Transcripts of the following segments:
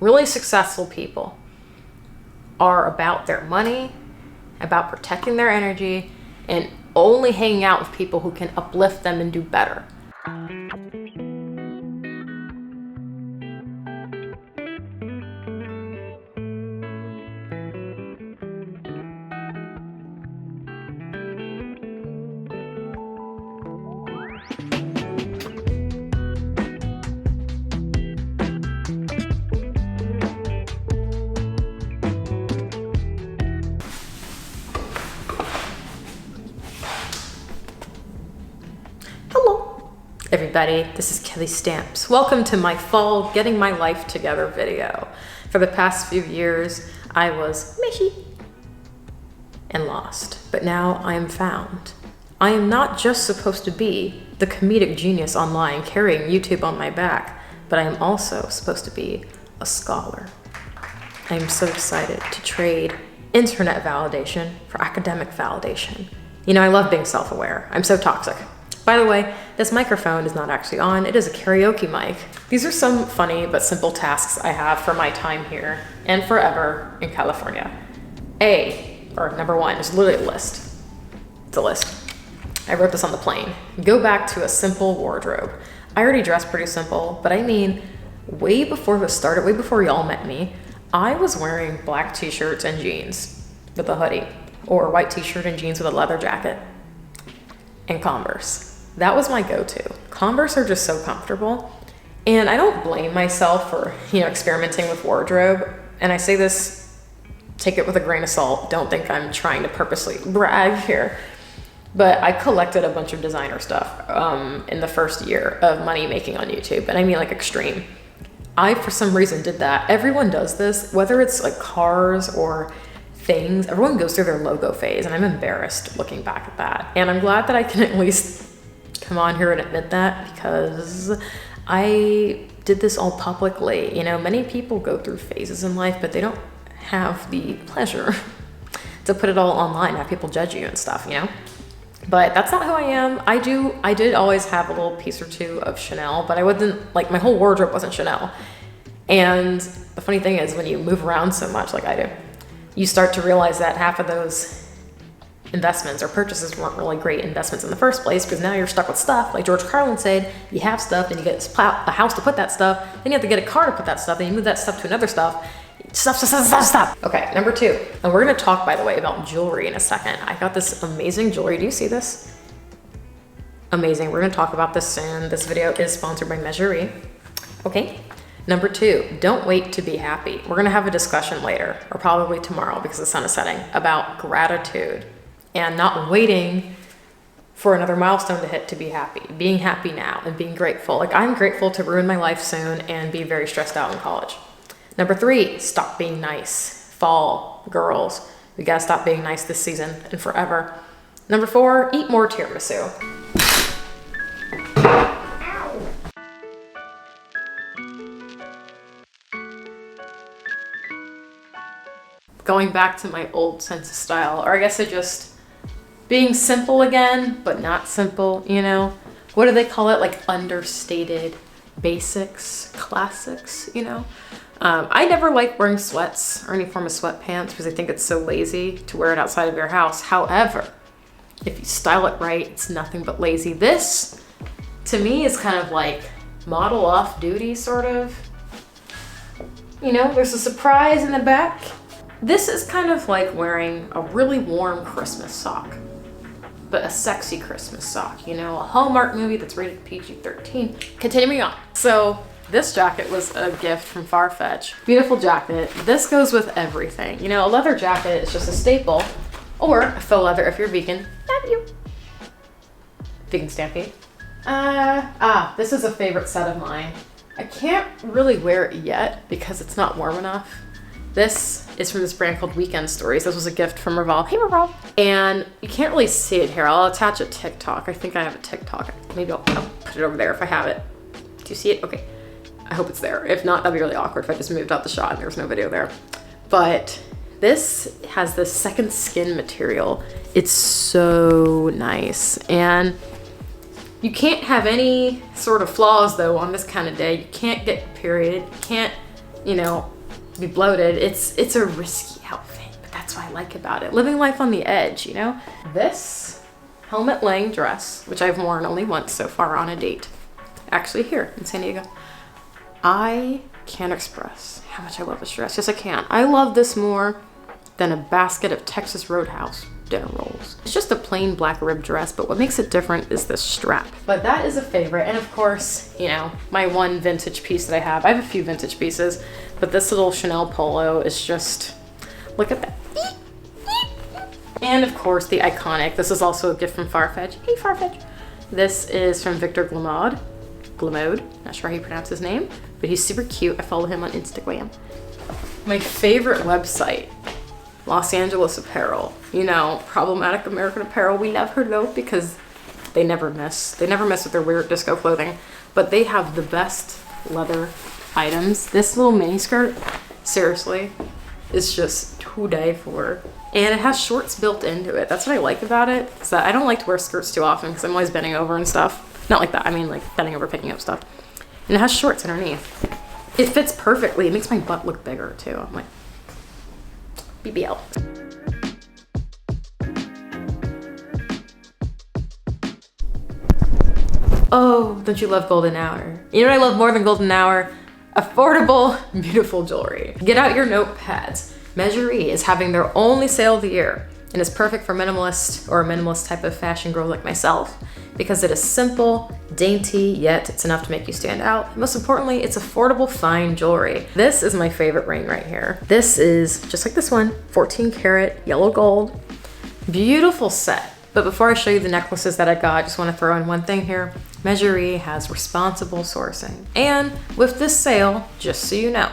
Really successful people are about their money, about protecting their energy, and only hanging out with people who can uplift them and do better. Everybody, this is Kelly Stamps. Welcome to my fall Getting My Life Together video. For the past few years, I was mishy and lost, but now I am found. I am not just supposed to be the comedic genius online carrying YouTube on my back, but I am also supposed to be a scholar. I am so excited to trade internet validation for academic validation. You know, I love being self-aware. I'm so toxic. By the way, this microphone is not actually on, it is a karaoke mic. These are some funny but simple tasks I have for my time here and forever in California. Number one, is literally a list. It's a list. I wrote this on the plane. Go back to a simple wardrobe. I already dress pretty simple, but I mean, way before this started, way before y'all met me, I was wearing black t-shirts and jeans with a hoodie, or a white t-shirt and jeans with a leather jacket, and Converse. That was my go-to. Converse are just so comfortable. And I don't blame myself for, experimenting with wardrobe. And I say this, take it with a grain of salt. Don't think I'm trying to purposely brag here. But I collected a bunch of designer stuff in the first year of money making on YouTube. And I mean like extreme. I, for some reason, did that. Everyone does this, whether it's like cars or things. Everyone goes through their logo phase. And I'm embarrassed looking back at that. And I'm glad that I can at least come on here and admit that, because I did this all publicly. Many people go through phases in life, but they don't have the pleasure to put it all online, have people judge you and stuff, But that's not who I am. I did always have a little piece or two of Chanel, but I wasn't, like, my whole wardrobe wasn't Chanel. And the funny thing is, when you move around so much like I do, you start to realize that half of those investments or purchases weren't really great investments in the first place, because now you're stuck with stuff. Like George Carlin said, you have stuff, then you get a house to put that stuff, then you have to get a car to put that stuff, then you move that stuff to another stuff. Stuff. Okay, number two. And we're gonna talk, by the way, about jewelry in a second. I got this amazing jewelry. Do you see this? Amazing. We're gonna talk about this soon. This video is sponsored by Mejuri. Okay. Number two, don't wait to be happy. We're gonna have a discussion later, or probably tomorrow because the sun is setting, about gratitude. And not waiting for another milestone to hit to be happy. Being happy now and being grateful. Like, I'm grateful to ruin my life soon and be very stressed out in college. Number three, stop being nice. Fall, girls, we gotta stop being nice this season and forever. Number four, eat more tiramisu. Ow. Going back to my old sense of style, or I guess being simple again, but not simple, What do they call it? Like understated basics, classics, I never like wearing sweats or any form of sweatpants because I think it's so lazy to wear it outside of your house. However, if you style it right, it's nothing but lazy. This, to me, is kind of like model off duty, sort of. There's a surprise in the back. This is kind of like wearing a really warm Christmas sock, but a sexy Christmas sock, a Hallmark movie that's rated PG-13. Continuing on. So this jacket was a gift from Farfetch. Beautiful jacket. This goes with everything. A leather jacket is just a staple, or a faux leather if you're vegan. Love you. Vegan Stampede. This is a favorite set of mine. I can't really wear it yet because it's not warm enough. This is from this brand called Weekend Stories. This was a gift from Revolve. Hey, Revolve. And you can't really see it here. I'll attach a TikTok. I think I have a TikTok. Maybe I'll put it over there if I have it. Do you see it? Okay. I hope it's there. If not, that'd be really awkward if I just moved out the shot and there was no video there. But this has this second skin material. It's so nice. And you can't have any sort of flaws though on this kind of day. You can't get period. You can't you know, be bloated. It's a risky outfit, but that's what I like about it. Living life on the edge, you know? This helmet laying dress, which I've worn only once so far on a date, actually here in San Diego. I can't express how much I love this dress. Yes, I can. I love this more than a basket of Texas Roadhouse dinner rolls. It's just a plain black rib dress, but what makes it different is this strap. But that is a favorite. And of course, you know, my one vintage piece that I have a few vintage pieces, but this little Chanel polo is just, look at that. And of course the iconic, this is also a gift from Farfetch. Hey Farfetch. This is from Victor Glamode, not sure how you pronounce his name, but he's super cute. I follow him on Instagram. My favorite website, Los Angeles Apparel. You know, problematic American Apparel. We love her though because they never miss. They never miss with their weird disco clothing, but they have the best leather items. This little mini skirt, seriously, is just to die for. And it has shorts built into it. That's what I like about it, is that I don't like to wear skirts too often because I'm always bending over and stuff. Not like that, I mean like bending over, picking up stuff. And it has shorts underneath. It fits perfectly. It makes my butt look bigger too. I'm like, BBL. Oh, don't you love golden hour? You know what I love more than golden hour? Affordable, beautiful jewelry. Get out your notepads. Mejuri is having their only sale of the year and is perfect for minimalist or a minimalist type of fashion girl like myself because it is simple, dainty, yet it's enough to make you stand out. And most importantly, it's affordable, fine jewelry. This is my favorite ring right here. This is just like this one, 14 karat yellow gold. Beautiful set. But before I show you the necklaces that I got, I just want to throw in one thing here. Mejuri has responsible sourcing. And with this sale, just so you know,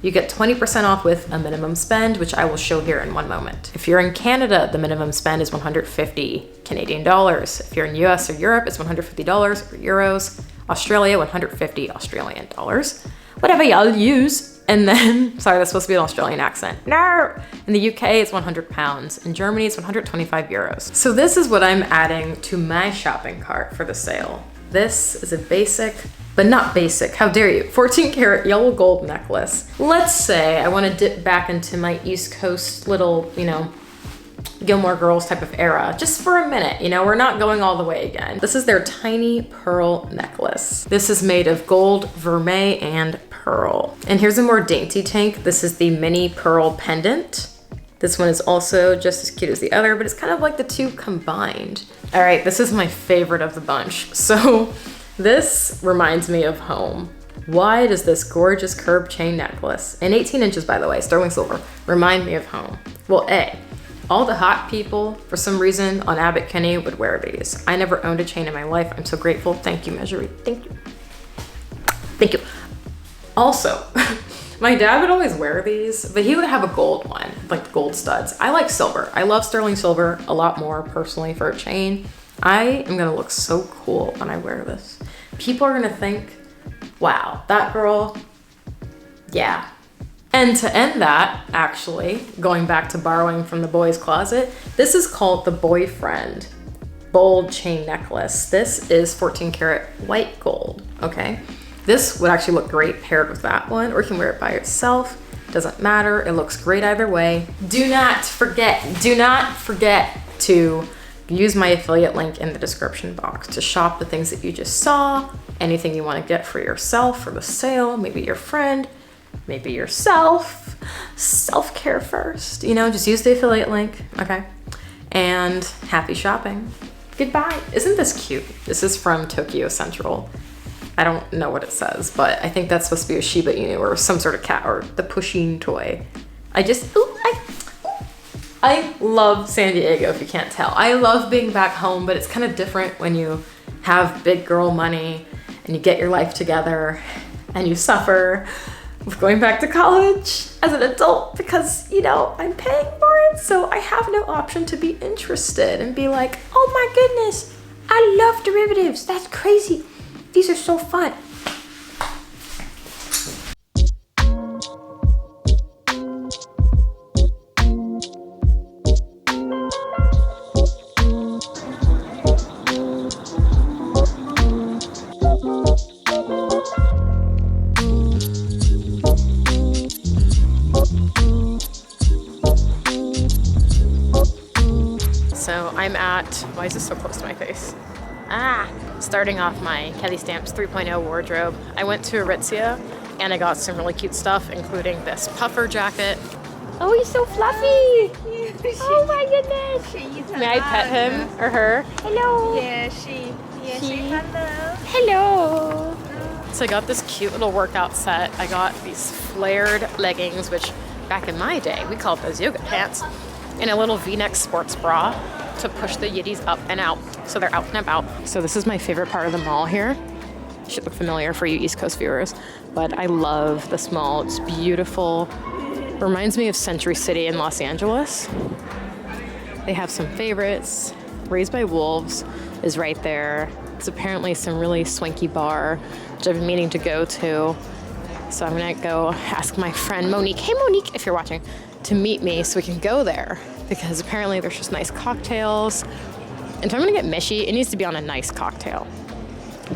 you get 20% off with a minimum spend, which I will show here in one moment. If you're in Canada, the minimum spend is 150 Canadian dollars. If you're in US or Europe, it's $150 or euros. Australia, 150 Australian dollars. Whatever y'all use. And then, sorry, that's supposed to be an Australian accent. No! In the UK, it's 100 pounds. In Germany, it's 125 euros. So this is what I'm adding to my shopping cart for the sale. This is a basic, but not basic, how dare you, 14 karat yellow gold necklace. Let's say I want to dip back into my East Coast little, you know, Gilmore Girls type of era, just for a minute, you know, we're not going all the way again. This is their tiny pearl necklace. This is made of gold, vermeil, and pearl. And here's a more dainty tank. This is the mini pearl pendant. This one is also just as cute as the other, but it's kind of like the two combined. All right, this is my favorite of the bunch. So this reminds me of home. Why does this gorgeous curved chain necklace, and 18 inches by the way, sterling silver, remind me of home? Well, A, all the hot people, for some reason, on Abbott Kinney would wear these. I never owned a chain in my life. I'm so grateful. Thank you, Mejuri. Thank you. Thank you. Also, my dad would always wear these, but he would have a gold one, like the gold studs. I like silver. I love sterling silver a lot more personally for a chain. I am gonna look so cool when I wear this. People are gonna think, wow, that girl, yeah. And to end that, actually, going back to borrowing from the boys' closet, this is called the Boyfriend Bold Chain Necklace. This is 14 karat white gold, okay? This would actually look great paired with that one, or you can wear it by itself. Doesn't matter, it looks great either way. Do not forget to use my affiliate link in the description box to shop the things that you just saw, anything you want to get for yourself for the sale, maybe your friend, maybe yourself. Self-care first, you know, just use the affiliate link, okay? And happy shopping. Goodbye. Isn't this cute? This is from Tokyo Central. I don't know what it says, but I think that's supposed to be a Shiba Inu or some sort of cat or the pushing toy. I love San Diego, if you can't tell. I love being back home, but it's kind of different when you have big girl money and you get your life together and you suffer with going back to college as an adult because, you know, I'm paying for it. So I have no option to be interested and be like, oh my goodness, I love derivatives. That's crazy. These are so fun. I'm at, why is this so close to my face? Starting off my Kelly Stamps 3.0 wardrobe. I went to Aritzia and I got some really cute stuff, including this puffer jacket. Oh, he's so fluffy. Oh my goodness. May I pet him or her? Hello. Yeah, she. Hello. Hello. So I got this cute little workout set. I got these flared leggings, which back in my day, we called those yoga pants, and a little V-neck sports bra to push the yitties up and out so they're out and about. So this is my favorite part of the mall here. Should look familiar for you East Coast viewers, but I love this mall. It's beautiful. Reminds me of Century City in Los Angeles. They have some favorites. Raised by Wolves is right there. It's apparently some really swanky bar, which I've been meaning to go to. So I'm gonna go ask my friend Monique, hey Monique, if you're watching, to meet me so we can go there, because apparently there's just nice cocktails. And if I'm gonna get Mishi, it needs to be on a nice cocktail.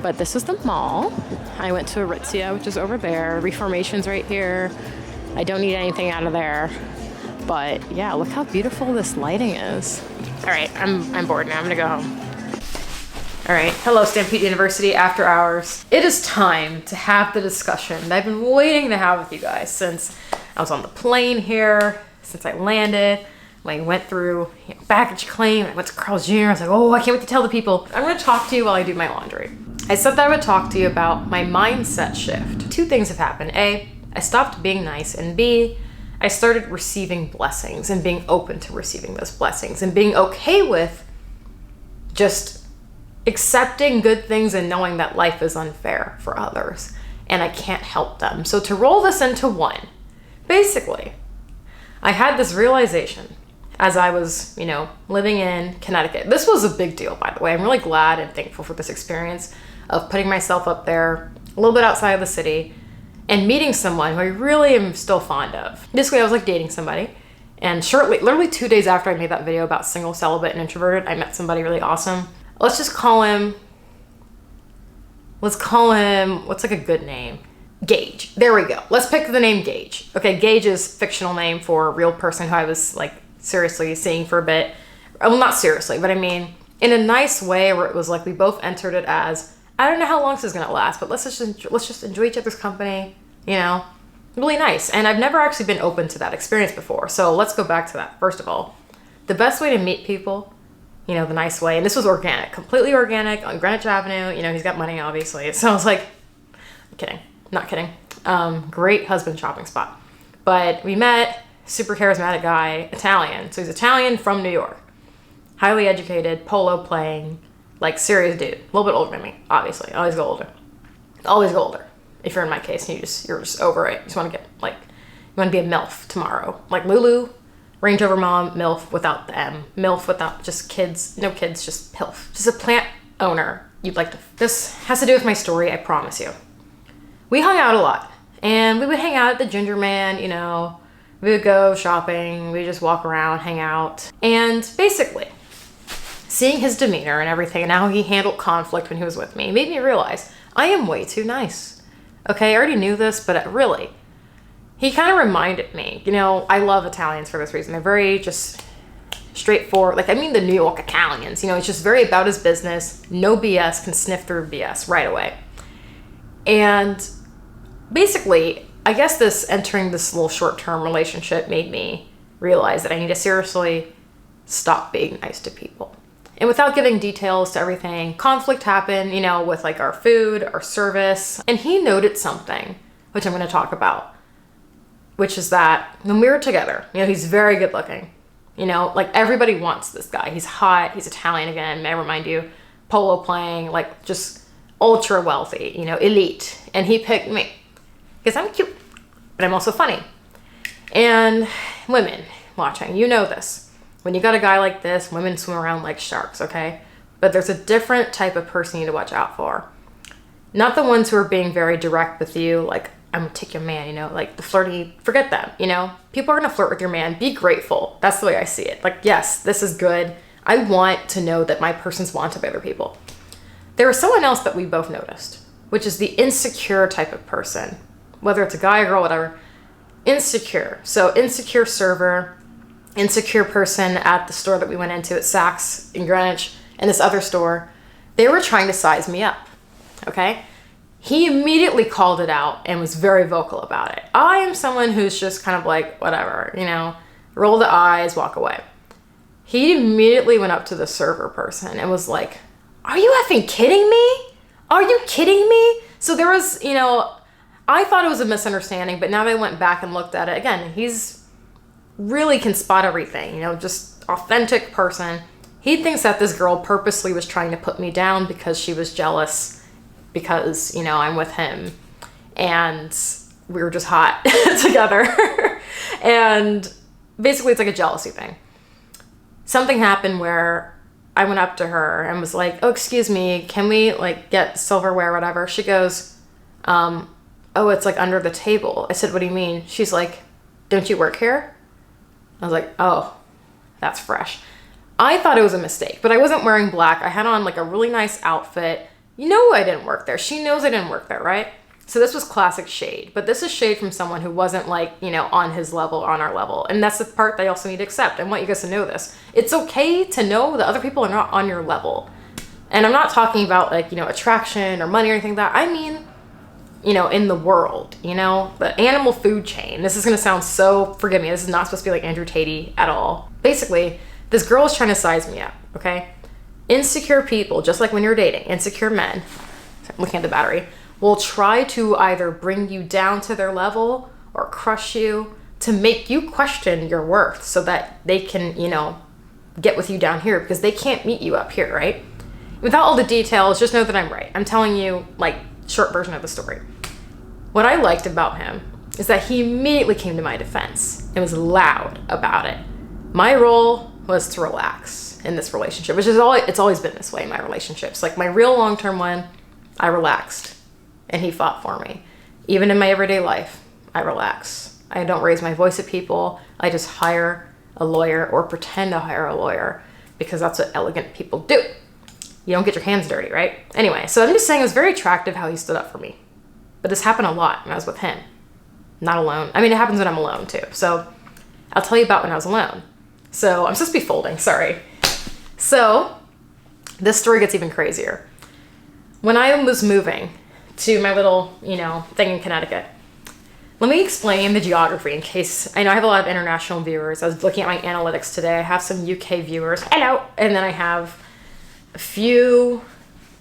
But this is the mall. I went to Aritzia, which is over there. Reformation's right here. I don't need anything out of there. But yeah, look how beautiful this lighting is. All right, I'm bored now. I'm gonna go home. All right, hello Stampede University after hours. It is time to have the discussion that I've been waiting to have with you guys since I was on the plane here, since I landed. When I went through baggage claim, I went to Carl's Jr. I was like, oh, I can't wait to tell the people. I'm gonna talk to you while I do my laundry. I said that I would talk to you about my mindset shift. Two things have happened. A, I stopped being nice, and B, I started receiving blessings and being open to receiving those blessings and being okay with just accepting good things and knowing that life is unfair for others and I can't help them. So to roll this into one, basically, I had this realization as I was, living in Connecticut. This was a big deal, by the way. I'm really glad and thankful for this experience of putting myself up there a little bit outside of the city and meeting someone who I really am still fond of. Basically, I was like dating somebody, and shortly, literally 2 days after I made that video about single, celibate, and introverted, I met somebody really awesome. Let's call him, what's like a good name? Gage. There we go. Let's pick the name Gage. Okay, Gage is a fictional name for a real person who I was like seriously seeing for a bit. Well, not seriously, but I mean, in a nice way where it was like we both entered it as, I don't know how long this is gonna last, but let's just enjoy each other's company, really nice. And I've never actually been open to that experience before. So let's go back to that. First of all, the best way to meet people, the nice way, and this was organic, completely organic on Greenwich Avenue. He's got money, obviously. So I was like, I'm kidding, not kidding. Great husband shopping spot. But we met, super charismatic guy, Italian. So he's Italian from New York. Highly educated, polo playing, like serious dude. A little bit older than me, obviously. Always go older. Always go older. If you're in my case and you're just over it. You just want to get you want to be a MILF tomorrow. Like Lulu, Range Rover Mom, MILF without the M. MILF without just kids, no kids, just PILF. Just a plant owner you'd like to. This has to do with my story, I promise you. We hung out a lot. And we would hang out at the Ginger Man, We would go shopping, we would just walk around, hang out. And basically, seeing his demeanor and everything and how he handled conflict when he was with me made me realize I am way too nice. Okay, I already knew this, but really, he kind of reminded me, I love Italians for this reason. They're very just straightforward. The New York Italians, it's just very about his business, no BS, can sniff through BS right away. And basically, I guess entering this little short-term relationship made me realize that I need to seriously stop being nice to people. And without giving details to everything, conflict happened, with our food, our service. And he noted something, which I'm going to talk about, which is that when we were together, he's very good looking. Everybody wants this guy. He's hot. He's Italian again. May I remind you, polo playing, just ultra wealthy, elite. And he picked me because I'm cute, but I'm also funny. And women watching, this. When you got a guy like this, women swim around like sharks, okay? But there's a different type of person you need to watch out for. Not the ones who are being very direct with you, I'm gonna take your man, the flirty, forget them, People are gonna flirt with your man, be grateful. That's the way I see it. Yes, this is good. I want to know that my person's wanted by other people. There was someone else that we both noticed, which is the insecure type of person. Whether it's a guy or girl, whatever. Insecure. So insecure server. insecure person at the store that we went into at Saks in Greenwich and this other store, they were trying to size me up, okay? He immediately called it out and was very vocal about it. I am someone who's just kind of like, whatever, you know, roll the eyes, walk away. He immediately went up to the server person and was like, are you effing kidding me? Are you kidding me? So there was, you know, I thought it was a misunderstanding, but now that I went back and looked at it, again, he's really can spot everything, you know, just authentic person. He thinks that this girl purposely was trying to put me down because she was jealous because, you know, I'm with him and we were just hot together. And basically it's like a jealousy thing. Something happened where I went up to her and was like, oh, excuse me, can we like get silverware or whatever? She goes, oh, it's like under the table. I said, what do you mean? She's like, don't you work here? I was like, oh, that's fresh. I thought it was a mistake, but I wasn't wearing black. I had on like a really nice outfit. You know I didn't work there. She knows I didn't work there, right? So this was classic shade, but this is shade from someone who wasn't like, you know, on his level, on our level. And that's the part they also need to accept. I want you guys to know this. It's okay to know that other people are not on your level. And I'm not talking about like, you know, attraction or money or anything like that. I mean, you know, in the world, you know, the animal food chain. This is going to sound so, forgive me, this is not supposed to be like Andrew Tate at all. Basically, this girl is trying to size me up, okay? Insecure people, just like when you're dating, insecure men, I'm looking at the battery, will try to either bring you down to their level or crush you to make you question your worth so that they can, you know, get with you down here because they can't meet you up here, right? Without all the details, just know that I'm right. I'm telling you, like, short version of the story. What I liked about him is that he immediately came to my defense and was loud about it. My role was to relax in this relationship, which is it's always been this way in my relationships. Like my real long-term one, I relaxed and he fought for me. Even in my everyday life, I relax. I don't raise my voice at people. I just hire a lawyer or pretend to hire a lawyer because that's what elegant people do. You don't get your hands dirty, right? Anyway, so I'm just saying it was very attractive how he stood up for me. But this happened a lot when I was with him. Not alone. I mean, it happens when I'm alone too. So I'll tell you about when I was alone. So I'm supposed to be folding, sorry. So this story gets even crazier. When I was moving to my little, you know, thing in Connecticut, let me explain the geography in case, I know I have a lot of international viewers. I was looking at my analytics today. I have some UK viewers, hello, and then I have a few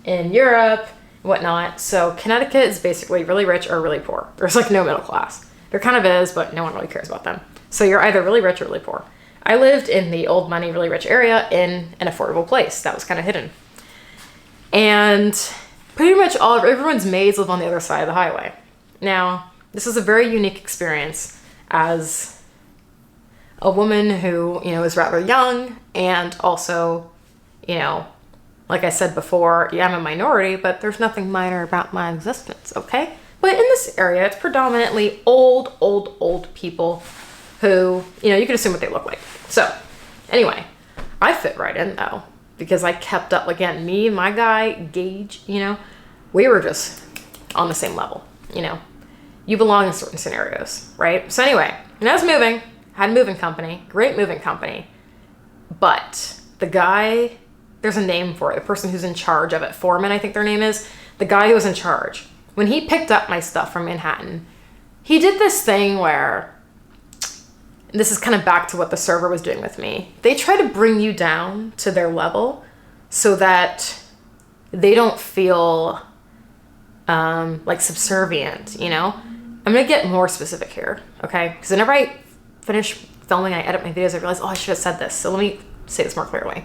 in Europe, whatnot. So Connecticut is basically really rich or really poor. There's like no middle class. There kind of is, but no one really cares about them. So you're either really rich or really poor. I lived in the old money, really rich area in an affordable place that was kind of hidden. And pretty much everyone's maids live on the other side of the highway. Now, this is a very unique experience as a woman who, you know, is rather young and also, you know, like I said before, yeah, I'm a minority, but there's nothing minor about my existence, okay? But in this area, it's predominantly old people who, you know, you can assume what they look like. So anyway, I fit right in though, because I kept up, again, me and my guy, Gage, you know, we were just on the same level, you know. You belong in certain scenarios, right? So anyway, when I was moving, had a moving company, great moving company, but the guy, there's a name for it, the person who's in charge of it, foreman, I think their name is, the guy who was in charge. When he picked up my stuff from Manhattan, he did this thing where, this is kind of back to what the server was doing with me. They try to bring you down to their level so that they don't feel like subservient, you know? I'm gonna get more specific here, okay? Because whenever I finish filming, I edit my videos, I realize, oh, I should have said this. So let me say this more clearly.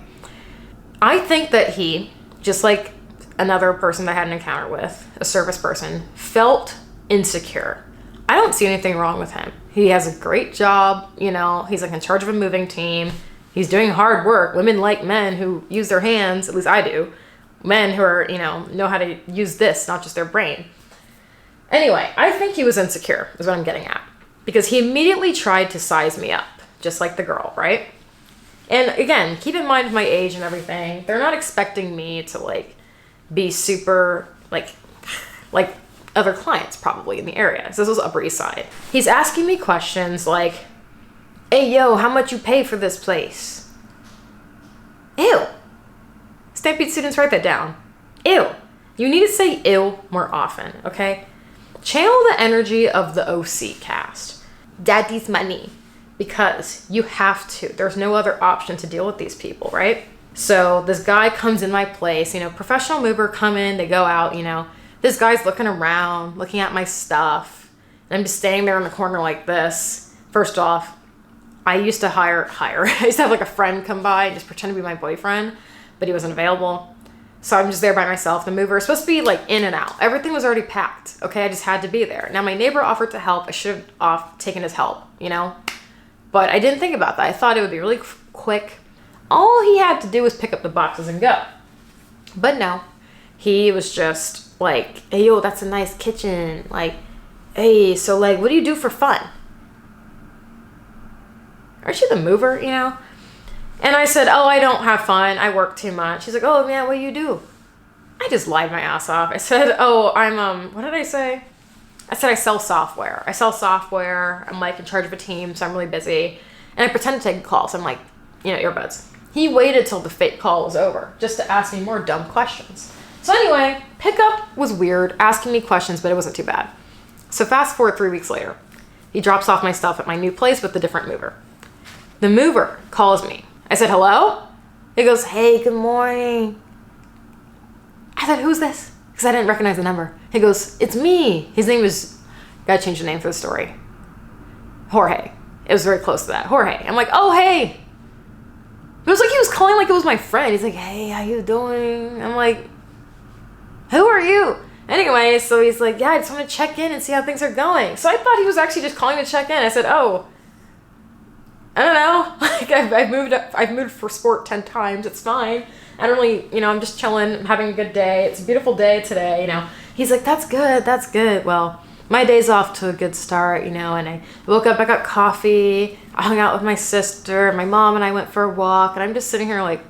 I think that he, just like another person that I had an encounter with, a service person, felt insecure. I don't see anything wrong with him. He has a great job, you know, he's like in charge of a moving team. He's doing hard work. Women like men who use their hands, at least I do. Men who are, you know how to use this, not just their brain. Anyway, I think he was insecure, is what I'm getting at. Because he immediately tried to size me up, just like the girl, right? And again, keep in mind my age and everything. They're not expecting me to like be super like other clients probably in the area. So this was Upper East Side. He's asking me questions like, Hey, yo, how much you pay for this place? Ew. Stampede students, write that down. Ew. You need to say ew more often, okay? Channel the energy of the OC cast. Daddy's money. Because you have to. There's no other option to deal with these people, right? So this guy comes in my place, professional mover come in, they go out, This guy's looking around, looking at my stuff. And I'm just standing there in the corner like this. First off, I used to hire. I used to have like a friend come by and just pretend to be my boyfriend, but he wasn't available. So I'm just there by myself. The mover is supposed to be like in and out. Everything was already packed. Okay, I just had to be there. Now my neighbor offered to help. I should have taken his help, But I didn't think about that. I thought it would be really quick. All he had to do was pick up the boxes and go. But no, he was just like, hey, yo, that's a nice kitchen. Like, hey, so like, what do you do for fun? Aren't you the mover, And I said, oh, I don't have fun. I work too much. He's like, oh, man, what do you do? I just lied my ass off. I said, oh, I'm, what did I say? I said, I sell software. I'm like in charge of a team, so I'm really busy. And I pretend to take a call. So I'm like, earbuds. He waited till the fake call was over just to ask me more dumb questions. So anyway, pickup was weird, asking me questions, but it wasn't too bad. So fast forward 3 weeks later, he drops off my stuff at my new place with the different mover. The mover calls me. I said, hello? He goes, hey, good morning. I said, who's this? Because I didn't recognize the number. He goes, it's me. His name was, gotta change the name for the story. Jorge. It was very close to that. Jorge. I'm like, oh, hey. It was like he was calling like it was my friend. He's like, hey, how you doing? I'm like, who are you? Anyway, so he's like, yeah, I just want to check in and see how things are going. So I thought he was actually just calling to check in. I said, oh, I don't know. Like I've moved for sport 10 times. It's fine. I don't really, I'm just chilling. I'm having a good day. It's a beautiful day today, He's like, that's good. That's good. Well, my day's off to a good start, and I woke up, I got coffee. I hung out with my sister. My mom and I went for a walk, and I'm just sitting here like,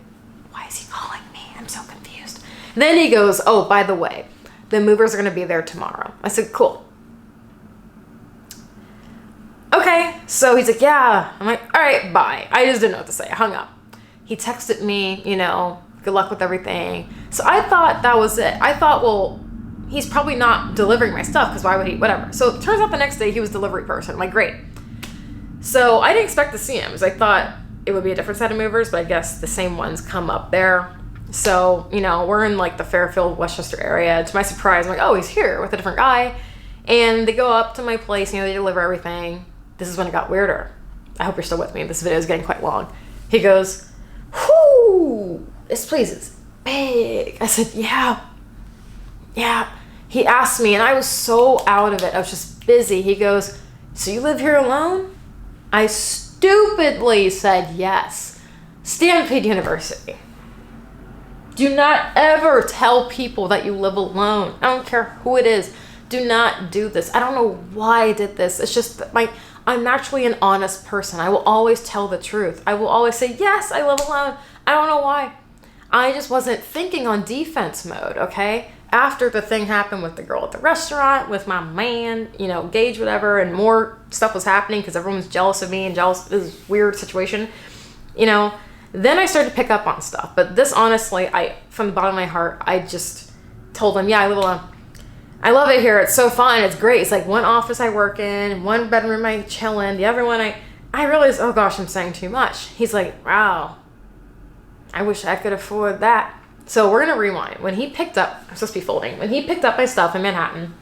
why is he calling me? I'm so confused. And then he goes, oh, by the way, the movers are going to be there tomorrow. I said, cool. Okay, so he's like, yeah. I'm like, all right, bye. I just didn't know what to say. I hung up. He texted me, good luck with everything. So I thought that was it. I thought, well, he's probably not delivering my stuff because why would he? Whatever. So it turns out the next day he was delivery person. I'm like, great. So I didn't expect to see him because I thought it would be a different set of movers, but I guess the same ones come up there. So, we're in like the Fairfield, Westchester area. To my surprise, I'm like, oh, he's here with a different guy. And they go up to my place, they deliver everything. This is when it got weirder. I hope you're still with me. This video is getting quite long. He goes, whoo, this place is big. I said, yeah. He asked me, and I was so out of it. I was just busy. He goes, so you live here alone? I stupidly said yes. Stampede University. Do not ever tell people that you live alone. I don't care who it is. Do not do this. I don't know why I did this. It's just that I'm naturally an honest person. I will always tell the truth. I will always say, yes, I live alone. I don't know why. I just wasn't thinking on defense mode, okay? After the thing happened with the girl at the restaurant, with my man, Gage, whatever, and more stuff was happening because everyone was jealous of me and jealous of this weird situation, then I started to pick up on stuff. But this, honestly, from the bottom of my heart, I just told him, yeah, I live alone. I love it here. It's so fun. It's great. It's like one office I work in, one bedroom I chill in, the other one I realized, oh gosh, I'm saying too much. He's like, wow, I wish I could afford that. So we're going to rewind. When he picked up, I'm supposed to be folding. When he picked up my stuff in Manhattan,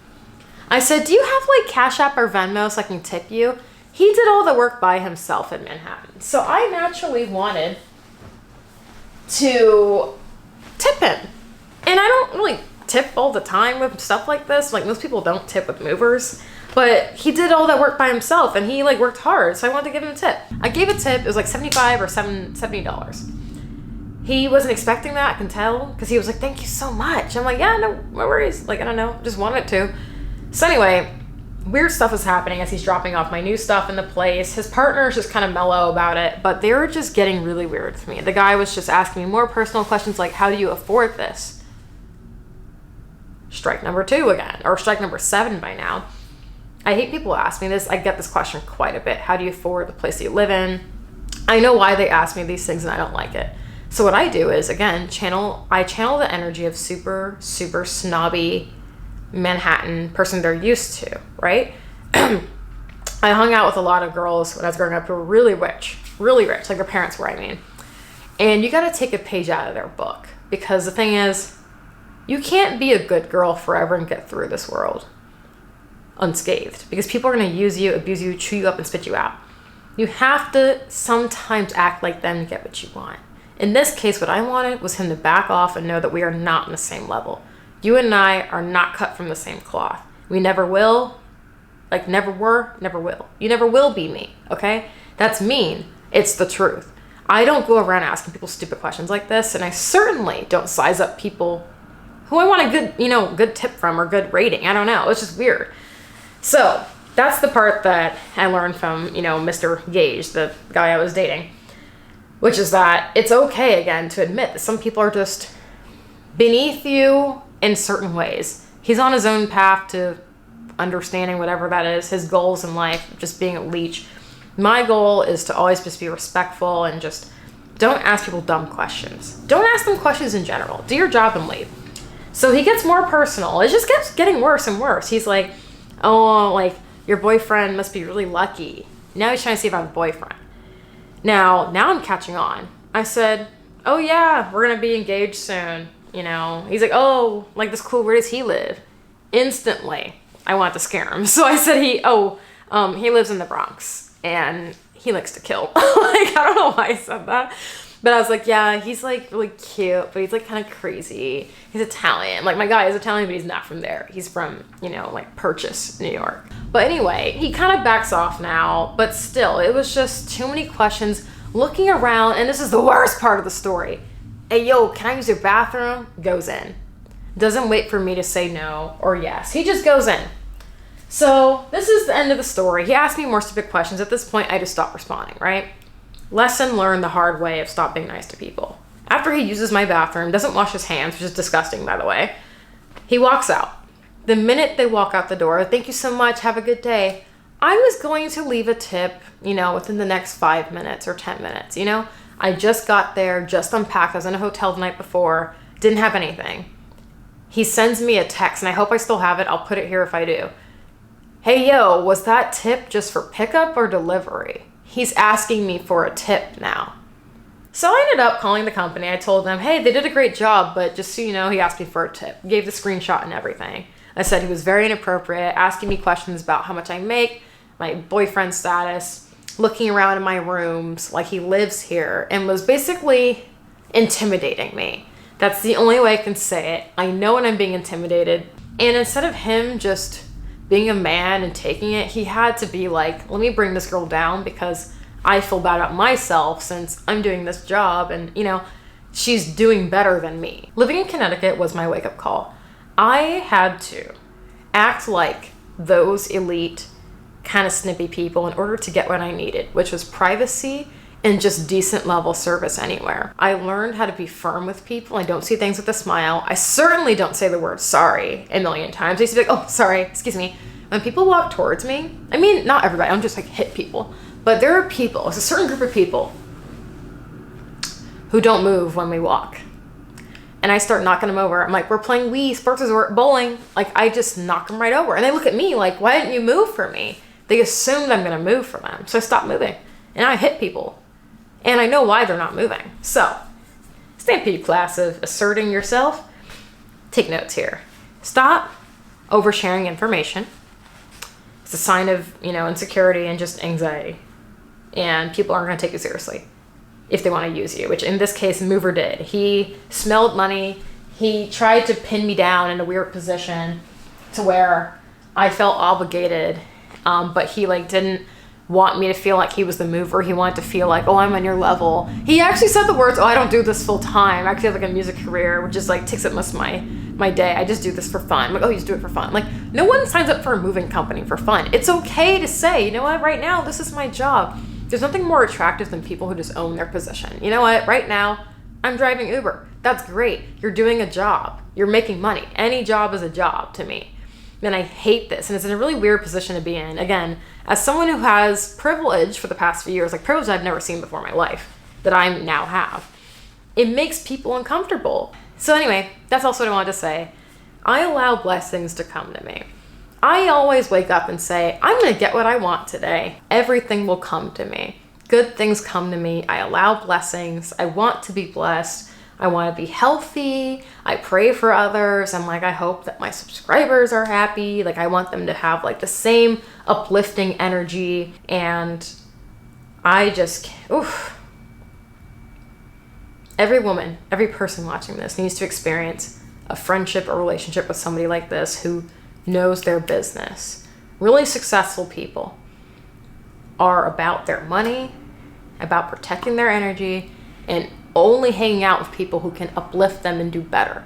I said, do you have like Cash App or Venmo so I can tip you? He did all the work by himself in Manhattan. So I naturally wanted to tip him. And I don't really tip all the time with stuff like this. Like most people don't tip with movers. But he did all that work by himself and he like worked hard. So I wanted to give him a tip. I gave a tip. It was like $75 or $70. He wasn't expecting that, I can tell, because he was like, thank you so much. I'm like, yeah, no worries. Like, I don't know, just wanted to. So anyway, weird stuff is happening as he's dropping off my new stuff in the place. His partner's just kind of mellow about it, but they were just getting really weird with me. The guy was just asking me more personal questions like, how do you afford this? Strike number 2 again, or strike number 7 by now. I hate people ask me this. I get this question quite a bit. How do you afford the place that you live in? I know why they ask me these things and I don't like it. So what I do is, again, I channel the energy of super, super snobby Manhattan person they're used to, right? I hung out with a lot of girls when I was growing up who were really rich, like their parents were, I mean. And you got to take a page out of their book, because the thing is, you can't be a good girl forever and get through this world unscathed, because people are going to use you, abuse you, chew you up, and spit you out. You have to sometimes act like them to get what you want. In this case, what I wanted was him to back off and know that we are not on the same level. You and I are not cut from the same cloth. We never will, like never were, never will. You never will be me, okay? That's mean. It's the truth. I don't go around asking people stupid questions like this, and I certainly don't size up people who I want a good, good tip from or good rating. I don't know. It's just weird. So that's the part that I learned from, Mr. Gage, the guy I was dating, which is that it's okay, again, to admit that some people are just beneath you in certain ways. He's on his own path to understanding whatever that is, his goals in life, just being a leech. My goal is to always just be respectful and just don't ask people dumb questions. Don't ask them questions in general. Do your job and leave. So he gets more personal. It just keeps getting worse and worse. He's like, oh, like, your boyfriend must be really lucky. Now he's trying to see if I have a boyfriend. Now I'm catching on. I said, oh yeah, we're gonna be engaged soon. He's like, oh, like this cool, where does he live? Instantly, I want to scare him. So I said, he lives in the Bronx and he likes to kill. I don't know why I said that. But I was like, yeah, he's like really cute, but he's like kind of crazy. He's Italian. Like my guy is Italian, but he's not from there. He's from, like Purchase, New York. But anyway, he kind of backs off now, but still, it was just too many questions looking around. And this is the worst part of the story. Hey, yo, can I use your bathroom? Goes in. Doesn't wait for me to say no or yes. He just goes in. So this is the end of the story. He asked me more stupid questions. At this point, I just stopped responding, right? Lesson learned the hard way of stop being nice to people. After he uses my bathroom, doesn't wash his hands, which is disgusting, by the way, he walks out. The minute they walk out the door, thank you so much, have a good day, I was going to leave a tip, within the next 5 minutes or 10 minutes, I just got there, just unpacked, I was in a hotel the night before, didn't have anything. He sends me a text, and I hope I still have it, I'll put it here if I do. Hey, yo, was that tip just for pickup or delivery? He's asking me for a tip now. So I ended up calling the company. I told them, hey, they did a great job, but just so you know, he asked me for a tip. Gave the screenshot and everything. I said he was very inappropriate, asking me questions about how much I make, my boyfriend status, looking around in my rooms like he lives here, and was basically intimidating me. That's the only way I can say it. I know when I'm being intimidated. And instead of him just being a man and taking it, he had to be like, let me bring this girl down because I feel bad about myself since I'm doing this job and, she's doing better than me. Living in Connecticut was my wake-up call. I had to act like those elite, kind of snippy people in order to get what I needed, which was privacy and just decent level service anywhere. I learned how to be firm with people. I don't see things with a smile. I certainly don't say the word sorry a million times. I used to be like, oh, sorry, excuse me. When people walk towards me, I mean, not everybody, I don't just like hit people, but there are people, it's a certain group of people who don't move when we walk. And I start knocking them over. I'm like, we're playing Wii, Sports Resort, bowling. Like, I just knock them right over. And they look at me like, why didn't you move for me? They assumed I'm gonna move for them. So I stop moving. And I hit people. And I know why they're not moving. So, Stampede class of asserting yourself. Take notes here. Stop oversharing information. It's a sign of, insecurity and just anxiety. And people aren't going to take you seriously if they want to use you, which in this case, Mover did. He smelled money. He tried to pin me down in a weird position to where I felt obligated, but he didn't want me to feel like he was the mover. He wanted to feel like, oh, I'm on your level. He actually said the words, oh, I don't do this full time. I actually have a music career, which is takes up most of my day. I just do this for fun. I'm like, oh, you just do it for fun. No one signs up for a moving company for fun. It's okay to say, you know what, right now, this is my job. There's nothing more attractive than people who just own their position. You know what, right now, I'm driving Uber. That's great. You're doing a job. You're making money. Any job is a job to me. And I hate this. And it's in a really weird position to be in. Again, as someone who has privilege for the past few years, like privilege I've never seen before in my life, that I now have, it makes people uncomfortable. So anyway, that's also what I wanted to say. I allow blessings to come to me. I always wake up and say, I'm going to get what I want today. Everything will come to me. Good things come to me. I allow blessings. I want to be blessed. I want to be healthy. I pray for others. I'm like, I hope that my subscribers are happy. Like, I want them to have like the same uplifting energy. And I just, every woman, every person watching this needs to experience a friendship or relationship with somebody like this who knows their business. Really successful people are about their money, about protecting their energy, and only hanging out with people who can uplift them and do better.